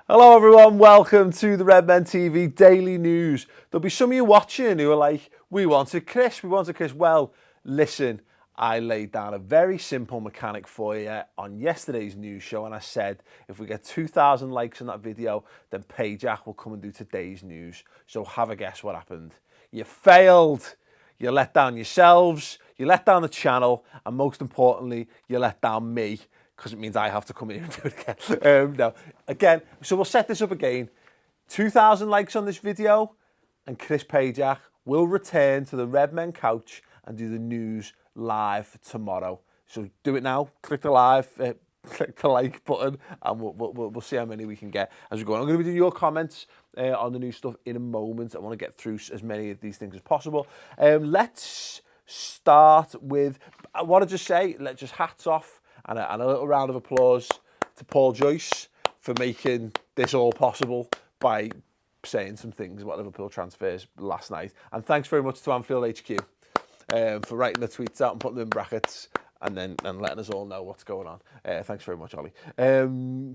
Hello everyone, welcome to the Redmen TV Daily News. There'll be some of you watching who are like, we wanted Chris. Well, listen, I laid down a very simple mechanic for you on yesterday's news show, and I said, if we get 2,000 likes on that video, then Payjack will come and do today's news. So have a guess what happened. You failed. You let down yourselves, you let down the channel, and most importantly, you let down me, because it means I have to come in and do it again. So we'll set this up again. 2,000 likes on this video, and Chris Payjack will return to the Redmen couch and do the news live tomorrow. So do it now. Click the like button, and we'll see how many we can get as we go on. I'm going to be doing your comments on the new stuff in a moment. I want to get through as many of these things as possible. Let's start with, I want to just say, let's just hats off and a little round of applause to Paul Joyce for making this all possible by saying some things about Liverpool transfers last night. And thanks very much to Anfield HQ for writing the tweets out and putting them in brackets and letting us all know what's going on. Thanks very much, Ollie.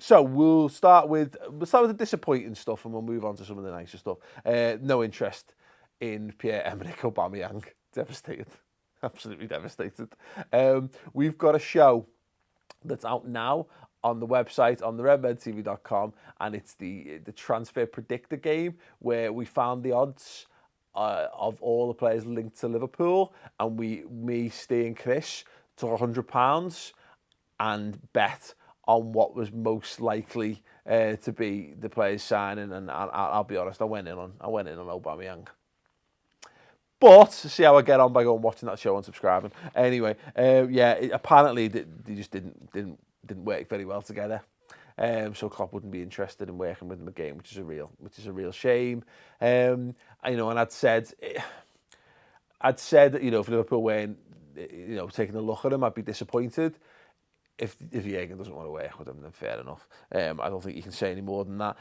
So we'll start with the disappointing stuff, and we'll move on to some of the nicer stuff. No interest in Pierre-Emerick Aubameyang. Devastated. Absolutely devastated. We've got a show that's out now on the website, on the redmentv.com, and it's the transfer predictor game, where we found the odds of all the players linked to Liverpool, and me, Steve and Chris took £100 and bet on what was most likely to be the players signing, and I'll be honest, I went in on Aubameyang. But to see how I get on by going watching that show and subscribing. Anyway, apparently they just didn't work very well together. So Klopp wouldn't be interested in working with them again, which is a real shame. And I'd said that, if Liverpool weren't taking a look at him, I'd be disappointed. If Jürgen doesn't want to work with him, then fair enough. I don't think you can say any more than that.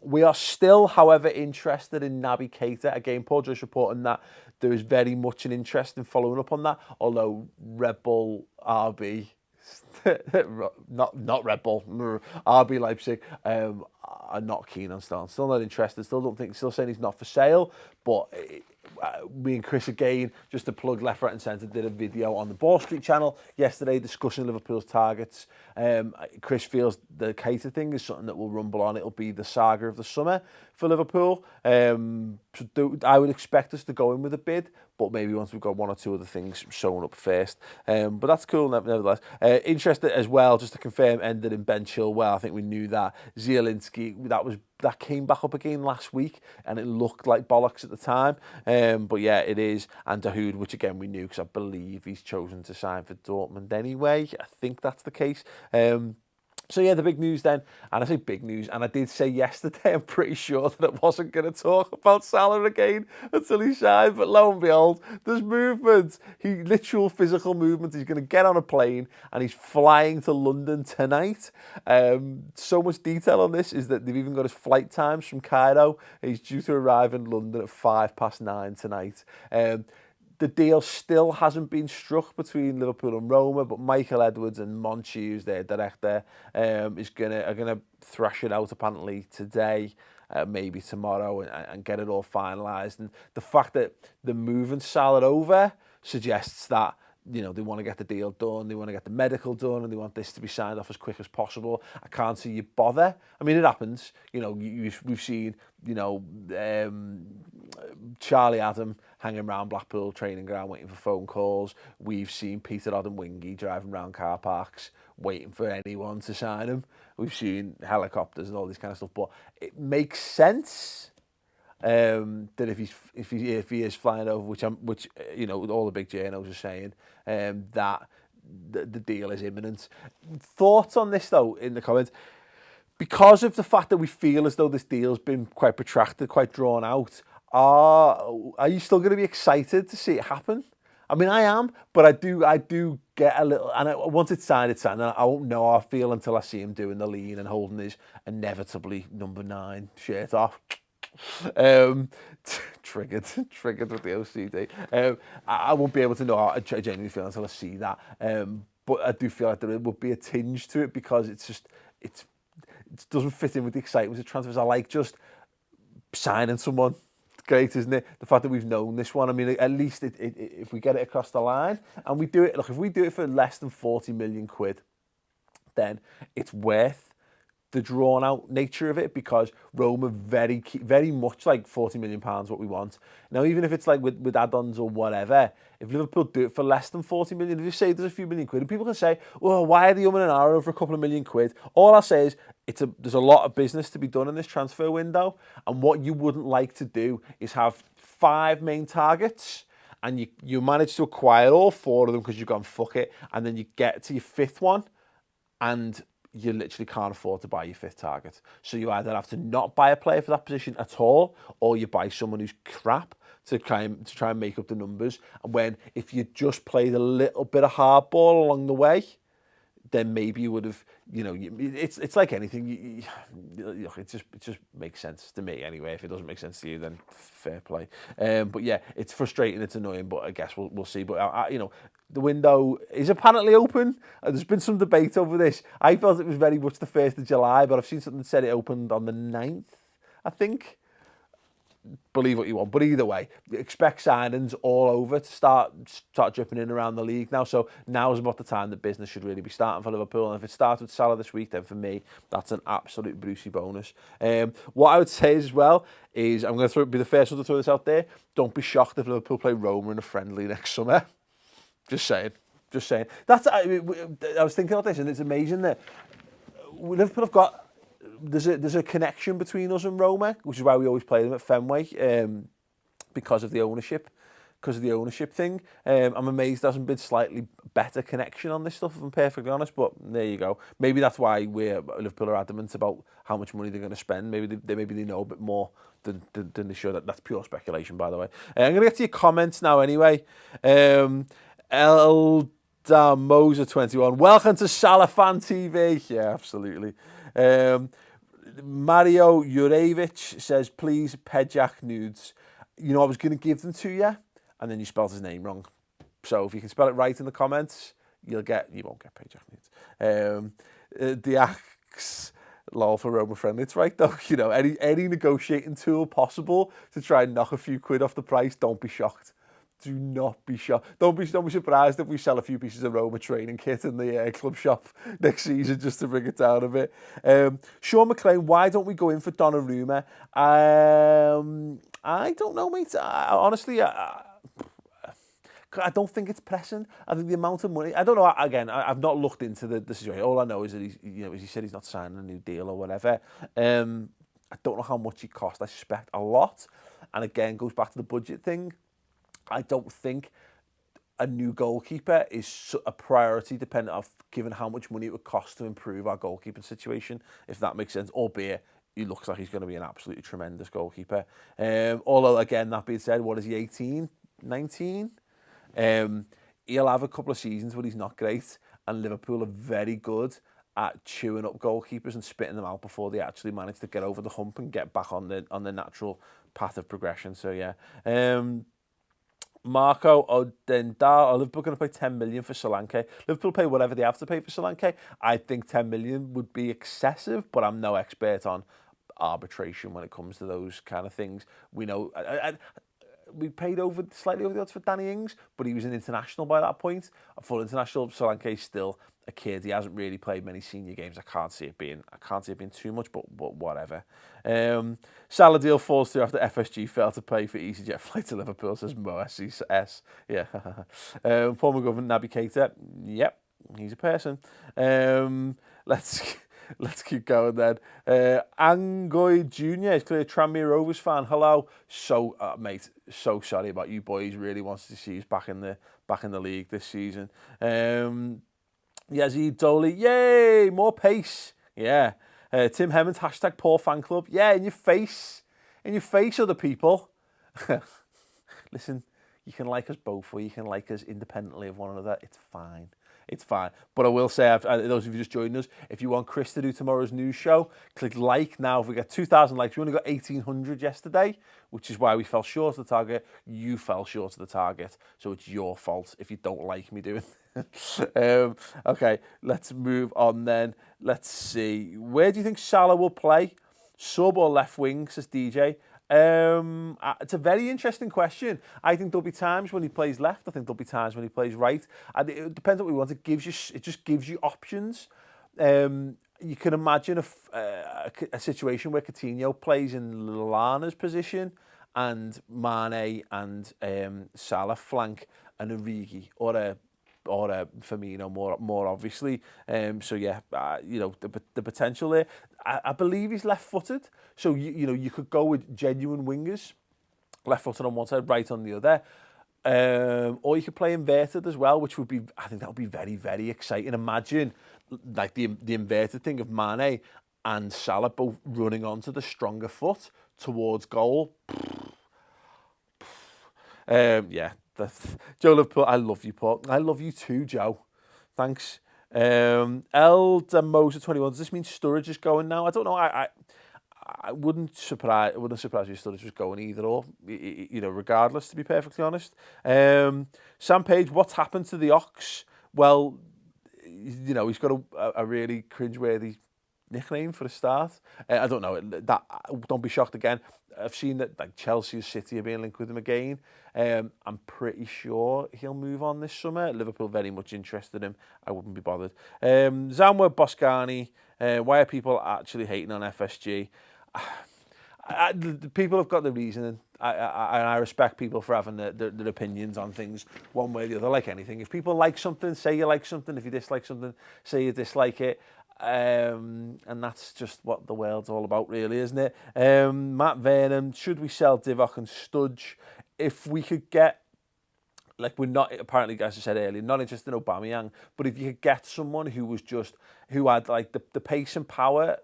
We are still, however, interested in Naby Keita. Again, Paul Joyce reporting that there is very much an interest in following up on that, although Red Bull, RB, not Red Bull, RB Leipzig are not keen on Still not interested. Still saying he's not for sale, but me and Chris, again, just to plug left, right and centre, did a video on the Ball Street channel yesterday discussing Liverpool's targets. Chris feels the Keita thing is something that will rumble on. It'll be the saga of the summer for Liverpool. I would expect us to go in with a bid, but maybe once we've got one or two other things shown up first. But that's cool, nevertheless. Interested as well, just to confirm, ended in Ben Chilwell. I think we knew that. Zielinski, that came back up again last week, and it looked like bollocks at the time. But yeah, it is. And Dahoud, which again we knew, because I believe he's chosen to sign for Dortmund anyway. I think that's the case. So yeah, the big news then, and I say big news, and I did say yesterday, I'm pretty sure that I wasn't going to talk about Salah again until he signed, but lo and behold, there's movement. Literal physical movement. He's going to get on a plane and he's flying to London tonight. So much detail on this is that they've even got his flight times from Cairo. He's due to arrive in London at 9:05 tonight. The deal still hasn't been struck between Liverpool and Roma, but Michael Edwards and Monchi, who's their director, are gonna thrash it out apparently today, maybe tomorrow, and get it all finalised. And the fact that they're moving Salah over suggests that they want to get the deal done, they want to get the medical done, and they want this to be signed off as quick as possible. I can't see you bother. I mean, it happens. We've seen, Charlie Adam hanging around Blackpool training ground waiting for phone calls. We've seen Peter Odemwingie driving around car parks waiting for anyone to sign him. We've seen helicopters and all this kind of stuff. But it makes sense that if he is flying over, which all the big journos are saying, that the deal is imminent. Thoughts on this though in the comments? Because of the fact that we feel as though this deal's been quite protracted, quite drawn out, are you still going to be excited to see it happen? I mean, I am, but I do get a little, and once it's signed, and I won't know how I feel until I see him doing the lean and holding his inevitably number 9 shirt off. Triggered with the OCD. I won't be able to know how I genuinely feel until I see that. But I do feel like there would be a tinge to it, because it's it doesn't fit in with the excitement of transfers. I like just signing someone. It's great, isn't it? The fact that we've known this one. I mean, at least if we get it across the line and we do it, look, if we do it for less than 40 million quid, then it's worth the drawn out nature of it, because Rome are very much like £40 million what we want. Now, even if it's like with add-ons or whatever, if Liverpool do it for less than 40 million, if you say there's a few million quid, and people can say, well, why are they umming and ahhing over a couple of million quid? All I'll say is there's a lot of business to be done in this transfer window, and what you wouldn't like to do is have 5 main targets and you manage to acquire all 4 of them because you've gone fuck it, and then you get to your 5th one and you literally can't afford to buy your 5th target. So you either have to not buy a player for that position at all, or you buy someone who's crap to try and make up the numbers. And when, if you just played a little bit of hardball along the way, then maybe you would have, it's like anything. It just makes sense to me anyway. If it doesn't make sense to you, then fair play. But yeah, it's frustrating, it's annoying, but I guess we'll see. But the window is apparently open. There's been some debate over this. I felt it was very much the 1st of July, but I've seen something that said it opened on the 9th, I think. Believe what you want, but either way, expect signings all over to start dripping in around the league now. So now is about the time that business should really be starting for Liverpool, and if it starts with Salah this week, then for me that's an absolute Brucey bonus. What I would say as well is, I'm going to be the first one to throw this out there. Don't be shocked if Liverpool play Roma in a friendly next summer. Just saying. I was thinking of this, and it's amazing that Liverpool have got. There's a connection between us and Roma, which is why we always play them at Fenway, because of the ownership thing. I'm amazed there hasn't been slightly better connection on this stuff, if I'm perfectly honest, but there you go. Maybe that's why Liverpool are adamant about how much money they're going to spend. Maybe they know a bit more than they should. That's pure speculation, by the way. I'm going to get to your comments now anyway. Moser21, welcome to Salah Fan TV. Yeah, absolutely. Mario Jurevich says, please, Pedjak nudes. I was going to give them to you, and then you spelled his name wrong. So if you can spell it right in the comments, you won't get Pedjak nudes. Diax, lol for Roma friendly. It's right though. Any negotiating tool possible to try and knock a few quid off the price. Don't be shocked. Do not be shocked. Don't be surprised if we sell a few pieces of Roma training kit in the club shop next season just to bring it down a bit. Sean McLean, why don't we go in for Donnarumma? I don't know, mate. Honestly, I don't think it's pressing. I think the amount of money. I don't know. Again, I've not looked into the situation. All I know is that he said he's not signing a new deal or whatever. I don't know how much he cost. I suspect a lot. And again, goes back to the budget thing. I don't think a new goalkeeper is a priority, depending on given how much money it would cost to improve our goalkeeping situation, if that makes sense. Albeit, he looks like he's going to be an absolutely tremendous goalkeeper. Although, again, that being said, what is he, 18, 19? He'll have a couple of seasons where he's not great, and Liverpool are very good at chewing up goalkeepers and spitting them out before they actually manage to get over the hump and get back on the natural path of progression. So, yeah. Marco Odendal, are Liverpool going to pay 10 million for Solanke? Liverpool pay whatever they have to pay for Solanke. I think 10 million would be excessive, but I'm no expert on arbitration when it comes to those kind of things. We know we paid slightly over the odds for Danny Ings, but he was an international by that point. A full international. Solanke is still a kid. He hasn't really played many senior games. I can't see it being too much, but whatever. Salah deal falls through after FSG failed to pay for EasyJet flight to Liverpool, says Mo S. Yeah. Paul McGovern, Naby Keita. Yep, he's a person. Let's keep going then. Angoy Jr. is clearly a Tranmere Rovers fan. Hello. So, mate, so sorry about you boys. Really wanted to see us back in the league this season. Yazid Dolly, yay, more pace. Yeah. Tim Hemmons, hashtag poor fan club. Yeah, in your face, other people. Listen, you can like us both, or you can like us independently of one another. It's fine. It's fine. But I will say, those of you just joined us, if you want Chris to do tomorrow's news show, click like now. If we get 2,000 likes, we only got 1,800 yesterday, which is why we fell short of the target. You fell short of the target. So it's your fault if you don't like me doing Okay, let's move on then. Let's see. Where do you think Salah will play? Sub or left wing, says DJ. It's a very interesting question. I think there'll be times when he plays left. I think there'll be times when he plays right. And it depends on what we want. It just gives you options. You can imagine a situation where Coutinho plays in Lallana's position and Mane and Salah flank and Origi or a Firmino more obviously. So yeah, the potential there. I believe he's left-footed, so you could go with genuine wingers, left-footed on one side, right on the other. Or you could play inverted as well, which I think that would be very, very exciting. Imagine like the inverted thing of Mane and Salah both running onto the stronger foot towards goal. Yeah, Joe Liverpool, I love you, Paul. I love you too, Joe. Thanks. El Demosa 21. Does this mean Sturridge is going now? I don't know. I wouldn't surprise me if Sturridge was going either or. Regardless, to be perfectly honest. Sam Page, what's happened to the Ox? Well, he's got a really cringeworthy nickname for a start. I don't know. Don't be shocked again. I've seen that like Chelsea and City are being linked with him again. I'm pretty sure he'll move on this summer. Liverpool very much interested in him. I wouldn't be bothered. Zamwa Boscani, why are people actually hating on FSG? People have got the reasoning. I respect people for having their opinions on things one way or the other, like anything. If people like something, say you like something. If you dislike something, say you dislike it. And that's just what the world's all about, really, isn't it? Matt Vernon, should we sell Divock and Studge? If we could get, like, we're not, apparently, as I said earlier, not interested in Aubameyang, but if you could get someone who had like the pace and power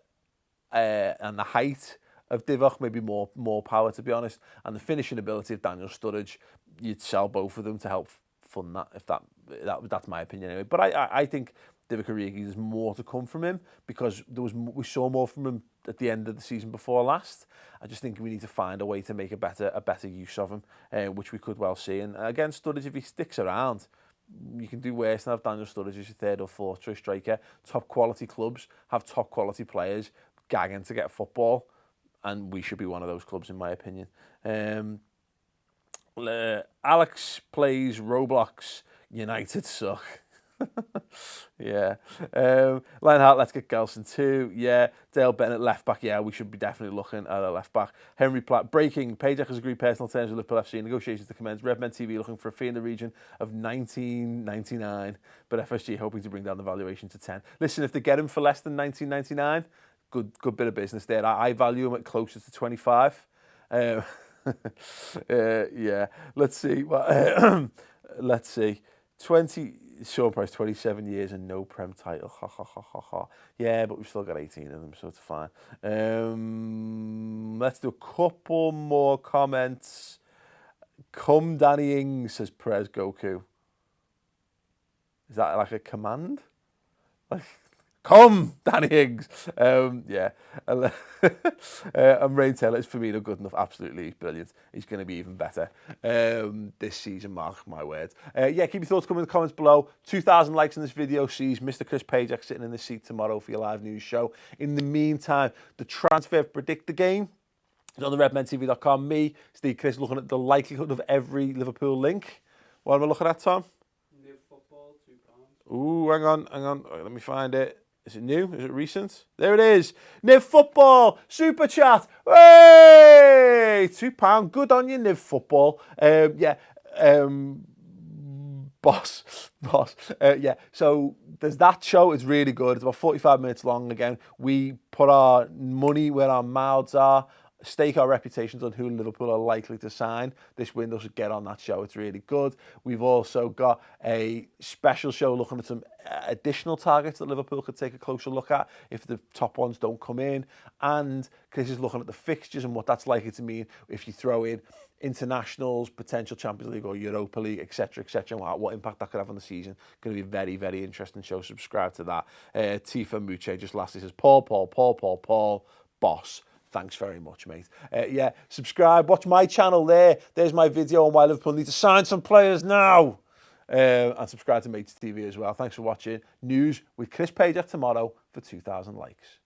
and the height of Divock, maybe more power, to be honest, and the finishing ability of Daniel Sturridge, you'd sell both of them to help fund that. If that's my opinion anyway. But I think Divock Origi, there's more to come from him because we saw more from him at the end of the season before last. I just think we need to find a way to make a better use of him, which we could well see. And again, Sturridge, if he sticks around, you can do worse than have Daniel Sturridge as your third or fourth choice striker. Top quality clubs have top quality players gagging to get football, and we should be one of those clubs, in my opinion. Alex plays Roblox. United suck. Yeah. Lineheart, let's get Gelson too. Yeah. Dale Bennett, left back. Yeah, we should be definitely looking at a left back. Henry Platt, breaking. Pajak has agreed personal terms with Liverpool FC. Negotiations to commence. Redmen TV looking for a fee in the region of $19.99, but FSG hoping to bring down the valuation to 10. Listen, if they get him for less than $19.99, good bit of business there. I value him at closer to 25. Yeah. Let's see. Let's see. 20. Sean Price, 27 years and no Prem title. Ha, ha, ha, ha, ha. Yeah, but we've still got 18 of them, so it's fine. Let's do a couple more comments. Come Danny Ings, says Perez Goku. Is that like a command? Like, come, Danny Ings. Yeah. And Rain Taylor, is Firmino good enough? Absolutely brilliant. He's going to be even better this season, mark my words. Yeah, keep your thoughts coming in the comments below. 2,000 likes in this video sees Mr. Chris Pajak sitting in the seat tomorrow for your live news show. In the meantime, the transfer predict the game is on the redmentv.com. Me, Steve Chris, looking at the likelihood of every Liverpool link. What am I looking at, Tom? New football, £2. Ooh, hang on. Right, let me find it. Is it new? Is it recent? There it is. Niv Football Super Chat. Hey, £2. Good on you, Niv Football. Yeah. Boss. Yeah. So there's that show. It's really good. It's about 45 minutes long. Again, we put our money where our mouths are. Stake our reputations on who Liverpool are likely to sign this window, so get on that show. It's really good. We've also got a special show looking at some additional targets that Liverpool could take a closer look at if the top ones don't come in. And Chris is looking at the fixtures and what that's likely to mean if you throw in internationals, potential Champions League or Europa League, etc., etc., and what impact that could have on the season. Going to be a very, very interesting show. Subscribe to that. Tifa Muche just lastly says, Paul, boss. Thanks very much, mate. Yeah, subscribe. Watch my channel there. There's my video on why Liverpool need to sign some players now. And subscribe to Mates TV as well. Thanks for watching. News with Chris Pager tomorrow for 2,000 likes.